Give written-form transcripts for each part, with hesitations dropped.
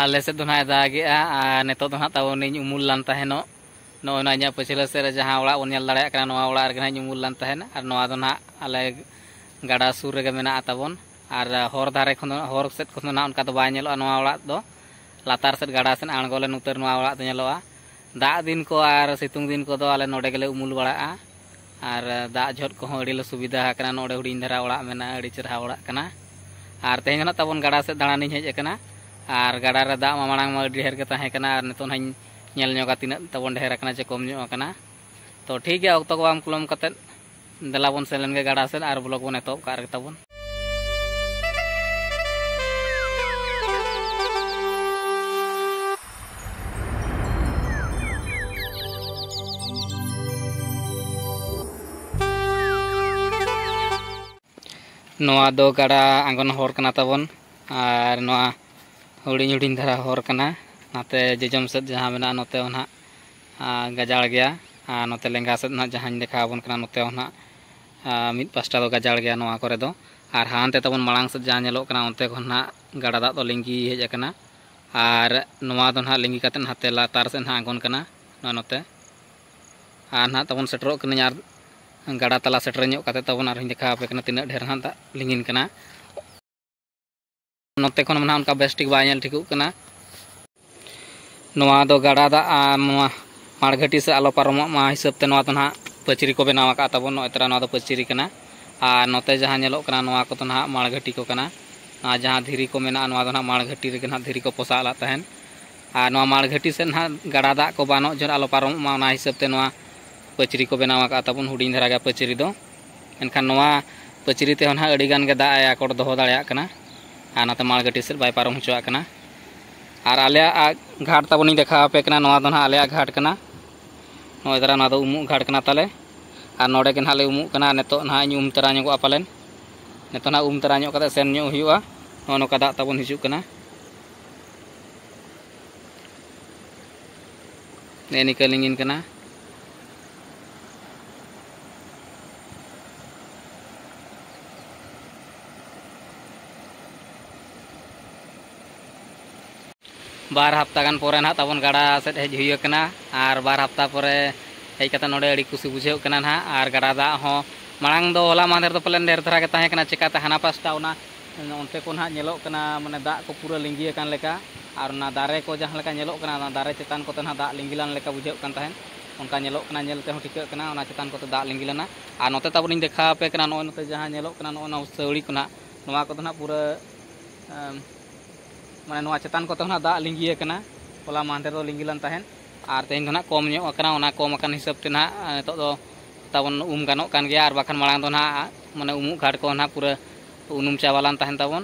आले से तो ना दागेआ और नितो तो ना तावन इन उमुल लान तहनो नो ना इᱧ पछिला से रे जहां ओड़ा बन नेल दाड़े कना नोआ ओड़ा रे ना उमुल लान तहन और नोआ दो ना आले गाडा सुर रे मेना ताबन और हर धारे खन हर सेट खन ना उनका तो बाय नेलो नोआ ओड़ा दो लातार सेट गाडा सेन आणगोले उतर नोआ ओड़ा तो नेलोआ दा दिन को और सितुंग दिन को दो आले नोडे गेले उमुल बाड़ाआ और दा झट को अड़ी ले सुविधा कना नोडे हुडिन धरा ओड़ा मेना अड़ी चरहा ओड़ा कना और तेज ना ताबन गाडा से दाड़ानी हेज कना और गाडा रे दा मामांग मा ढेर के ताहे कना और नितोन हई नेल ñoगा तिना ताबन ढेर कना चे कम ño कना तो ठीक है अक्तो को आम कुलम कते दलाबन सेलन के गाडा से और ब्लॉग बन एतोब का ताबन नोआ दो गाडा आंगन हर कना ताबन और नोआ हुडिन हुडिन धरा हर कना नाते जजम सेद जहां मेना नोते ना गजाड़ गया नोते लेंगा सेद ना जहां देखा बन कना नोते ना मिद पास्टा दो गजाड़ गया नोआ करे दो और हानते ताबन मांग सेद जहां नेलो कना ओनते खन ना गाडा दा दो लिंगी हेज कना और नोआ दो ना लिंगी कते हाते लातार से ना आंगन कना नोते और ना ताबन सेटरो कना यार गाडा तला सेटर ño कते ताबन और देखा पे कना तिना ढेर ना दा लिंगिन कना नोते खन मना उनका बेस्टिक बाय नेल ठिकु कना नोआ दो गाडा दा माड़घटी से आलो पारमो मा हिसाब ते नोआ तो ना पचरी को बनावा का ताबन नो एतरा नोआ दो पचरी कना और नोते जहां नेलो कना नोआ को तो ना माड़घटी को कना जहां धीरी को मेना नोआ दो ना माड़घटी रे ना धीरी को पोसाला तहन और नोआ माड़घटी से ना गाडा दा को बानो जर आलो पारमो मा ना हिसाब ते नोआ पचरी को बनावा का ताबन हुडिन धरा गा पचरी दो एनखान नोआ पचरी ते ना अड़ी गान गे दा आया को दोहो दाड़िया कना और नाते माड़घटी से बाय पारम होचोआ कना और आलिया घाट ताबनी देखा पे कना नोआ दो ना आलिया घाट कना नोय दरा ना दो उमु घाट कना ताले और नोडे के नाले उमु कना नेतो ना उम तरा ñoगो पालेन नेतो ना उम तरा ño कते सेन ño हुयुआ नो नोका दा ताबन हिजु कना ने निकलिंगिन कना बार हफ्ता गान पोरे ना ताबन गाडा सेट हेज हुई कना और बार हफ्ता पोरे हेज कता नोडे अड़ी खुशी बुझेव कना ना और गाडा दा हो मांग दो होला मांदेर दो पलेन ढेर धरा के ताहे कना चिकाते हाना पास्टा उना ओनते को ना नेलो कना माने दा को पूरा लिंगी कान लेका और ना दारे को जहां लेका नेलो कना ना दारे चेतान को तना दा लिंगिलान लेका बुझेव कान ताहेन उनका नेलो कना नेलते हो ठिक कना उना चेतान को दा लिंगिलाना और नोते ताबन देखा पे कना नो नोते जहां नेलो कना नो सौड़ी को ना नोआ को ना पूरा माने नोआ चेतान को तो ना दा लिंगी कना होला मांदेर दो लिंगिलान ताहेन और तेन ना कम ño कना ओना कम अकन हिसाब ते ना नितो दो ताबन उम गानो कान गया और बाखान मांग दो ना माने उमु घाट को ना पूरा उनुम चावालान ताहेन ताबन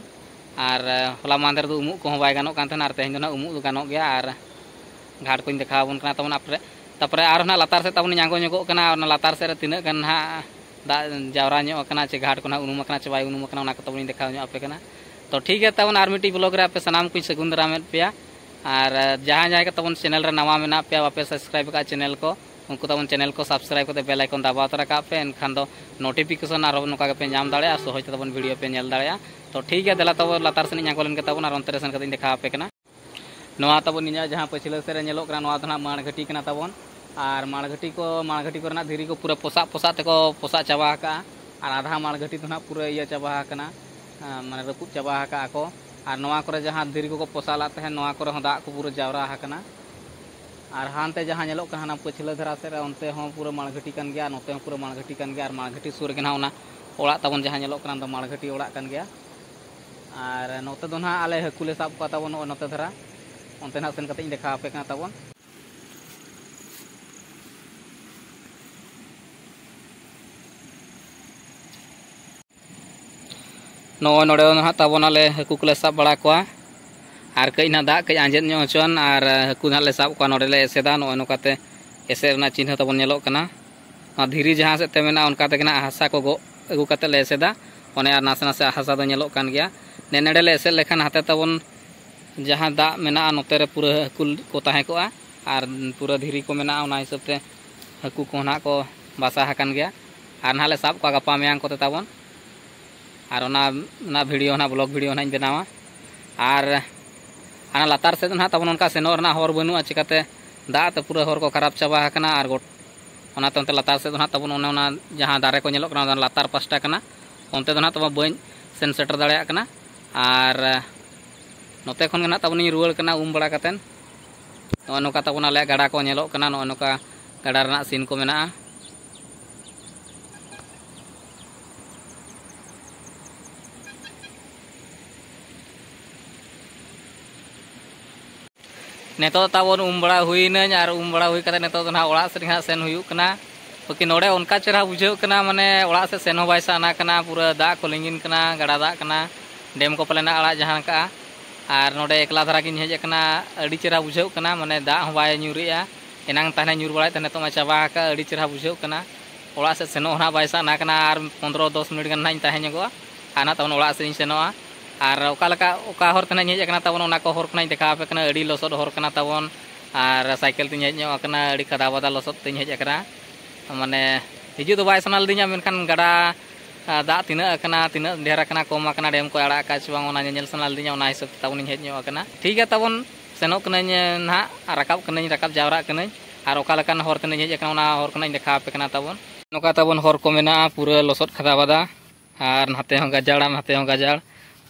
और होला मांदेर दो उमु को बाय गानो कान ताहेन और तेन ना उमु दो गानो गया और घाट को देखा बन कना ताबन आपरे तापरे और ना लातार से ताबन ñango ñoगो कना और लातार से तिना गन ना दा जावरा ño कना चे घाट को ना उनुम कना चे बाय उनुम कना ओना को ताबन देखा ño आपे कना तो ठीक है तब और मिट्टी ब्लॉग रे आपे सनाम कुछ सगुन दाराम पे और जहां जहां के तब चैनल रे नवा मेना पे आपे सब्सक्राइब का चैनल को उनको तब चैनल को सब्सक्राइब करते बेल आइकन दबाव तरा का पे एनखान दो नोटिफिकेशन और नोका पे नाम दाड़े सहज तब वीडियो पे नेल दाड़े तो ठीक है दला तब लातार से आंगोलन के तब और अंतरे सन कते देखा पे कना नोआ तब निया जहां पछिला से रे नेलो कना नोआ दना माड़घटी कना तबन और माड़घटी को ना धीरी को पूरा पोसा पोसा ते को पोसा चाबा का और आधा माड़घटी तो ना पूरा ये चाबा कना माने रपुद चाबा का को और नोआ करे जहां धीरी को पोसाला तहन नोआ करे हो दा को पूरा जावरा कना और हानते जहां नेलो कना पछिला धरा से ओनते हो पूरा माड़घटी कान गया नोते हो पूरा माड़घटी कान गया और माड़घटी सुर के ना ओना ओड़ा तबन जहां नेलो कना तो माड़घटी ओड़ा कान गया और नोते दो ना आले हकुले साब का तबन नोते धरा ओनते ना सेन कते देखा पे कना तबन नो नोडे ना ताबन आले हकु को साब बड़ा कोआ और कई ना दा कई आंजेद ño हचन और हकु ना ले साब कोआ नोडे ले एसेदा नो नोकाते एसे ना चिन्ह ताबन नेलो कना धीरी जहां से ते मेना उनका ते हासा को गो अगु कते ले एसेदा ओने और नासे नासे हासा दो नेलो कान गया ने नेडे ले एसे लेखान हाते ताबन जहां दा मेना नोते रे पूरा हकु को ताहे कोआ और पूरा धीरी को मेना ओना हिसाब ते हकु को ना को बासा हकन गया और नाले साब कोआ गपा मेयां कोते ताबन और ना वीडियो ना ब्लॉग वीडियो ना बनावा और हाना लातार से ना तब उनका सेनो रना हर बनू चिकाते दा ते पूरा हर को खराब चाबा हकना आर गोट ओनाते उनते लातार से ना तब ओना जहां दारे को नेलोक कना लातार पास्टा कना ओनते ना तब बई सेन सेटर दाड़े कना आर नोते खन ना तब रुवाड़ कना बड़ा कतेन नोका तब आले गाड़ा को नेलोक कना नोका गाड़ा रना सीन को मेना नेतो ताबन बड़ा हुईना और बड़ा हुई कते नेतो ना ओड़ा से सेन हुयुक कना बाकी नोड़े उनका चेहरा बुझाव कना माने ओड़ा से सेन बाय साना कना पूरा दा को लिंगिन कना गाड़ा दा कना डेम को पलेना आड़ा जहां का और नोड़े एकला धरा किन हेज कना अड़ी चेहरा बुझाव कना माने दा हो बाय न्यूरिया एनांग ताने न्यूर बड़ा तने तो मा चाबा का अड़ी चेहरा बुझाव कना ओड़ा से सेनो ना बाय साना कना और 15-10 मिनट गन नाइन ताहे ᱧगोa आना तवन ओड़ा से सेनोa और ओका हर तने हेज कना तवन ओना को हर कना देखा पे कना अड़ी लसद हर कना तवन और साइकिल तिन हेज कना अड़ी खदा बदा लसद तिन हेज कना माने हिजु तो बाय सनाल दिया मेनखान गाड़ा दा तिना कना तिना ढेर कना कम कना डेम को आड़ा का चबांग ओना नेल सनाल दिया ओना हिसाब तवन हेज कना ठीक है तवन सेनो कना ना राकाब कना राकाब जावरा कना और ओका लकान हर तने हेज कना ओना हर कना देखा पे कना तवन नोका तवन हर को मेना पूरा लसद खदा बदा और नाते हो गजाड़ा नाते हो गजाड़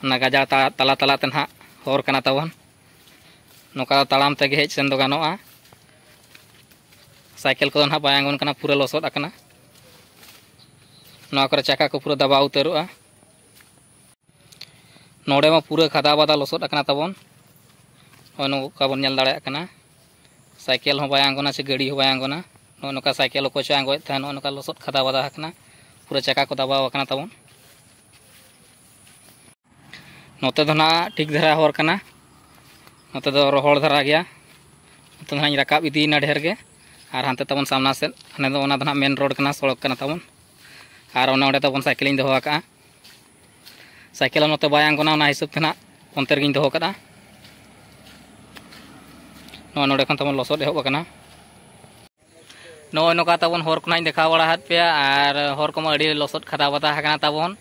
ना गजाड़ तला तला ते ना हर कना तवन नोका ताड़ाम तेगे हेज सेन दो गानोआ साइकिल को ना बायांगन कना पूरा लसद आकना नोआ करे चाका को पूरा दबा उतरुआ नोडे मा पूरा खदा बदा लसद आकना तबन नोका बन नेल दाड़े आकना साइकिल हो बायांगना से गाड़ी हो बायांगना नोका साइकिल को चांगो था नोका लसद खदा बदा आकना पूरा चाका को दबा आकना तबन नोते दो ना ठीक धरा हर कना नोते दो रोहड़ धरा गया नोते ना राकाब इदीना ढेर गे और हानते तबन सामना से हने दो ओना मेन रोड कना सड़क कना तबन और ओने तबन साइकिल दो का साइकिल नोते बायांगना ओना हिसाब ते ना ओनते गिन दो कदा नोडे खन तबन लसद एहब कना नोय नोका तबन हर कोना देखा बड़ा हाथ पे और हर को अड़ी लसद खदा बता कना तबन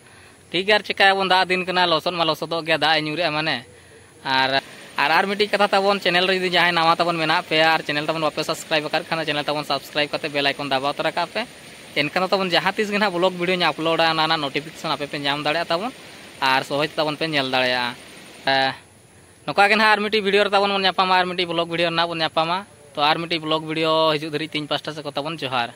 ठीक है चिकाबन दा दिन कना लसद मा लसदो गया दा न्यूरे माने और मिट्टी कथा तबन चैनल रे जहां नवा तबन मेना पे और चैनल तबन वापस सब्सक्राइब कर खाना चैनल तबन सब्सक्राइब करते बेल आइकन दबाव तरा का पे एनकन तबन जहां तीस गे ना ब्लॉग वीडियो अपलोडा ना नोटिफिकेशन आपे पे नाम दाड़े तबन और सहज तबन पे नेल दाड़ेया नोका के ना और मिट्टी वीडियो तबन मन नापामा और मिट्टी ब्लॉग वीडियो ना बन नापामा तो और मिट्टी ब्लॉग वीडियो हिजु धरी 3 पास्टा से को तबन जोहार।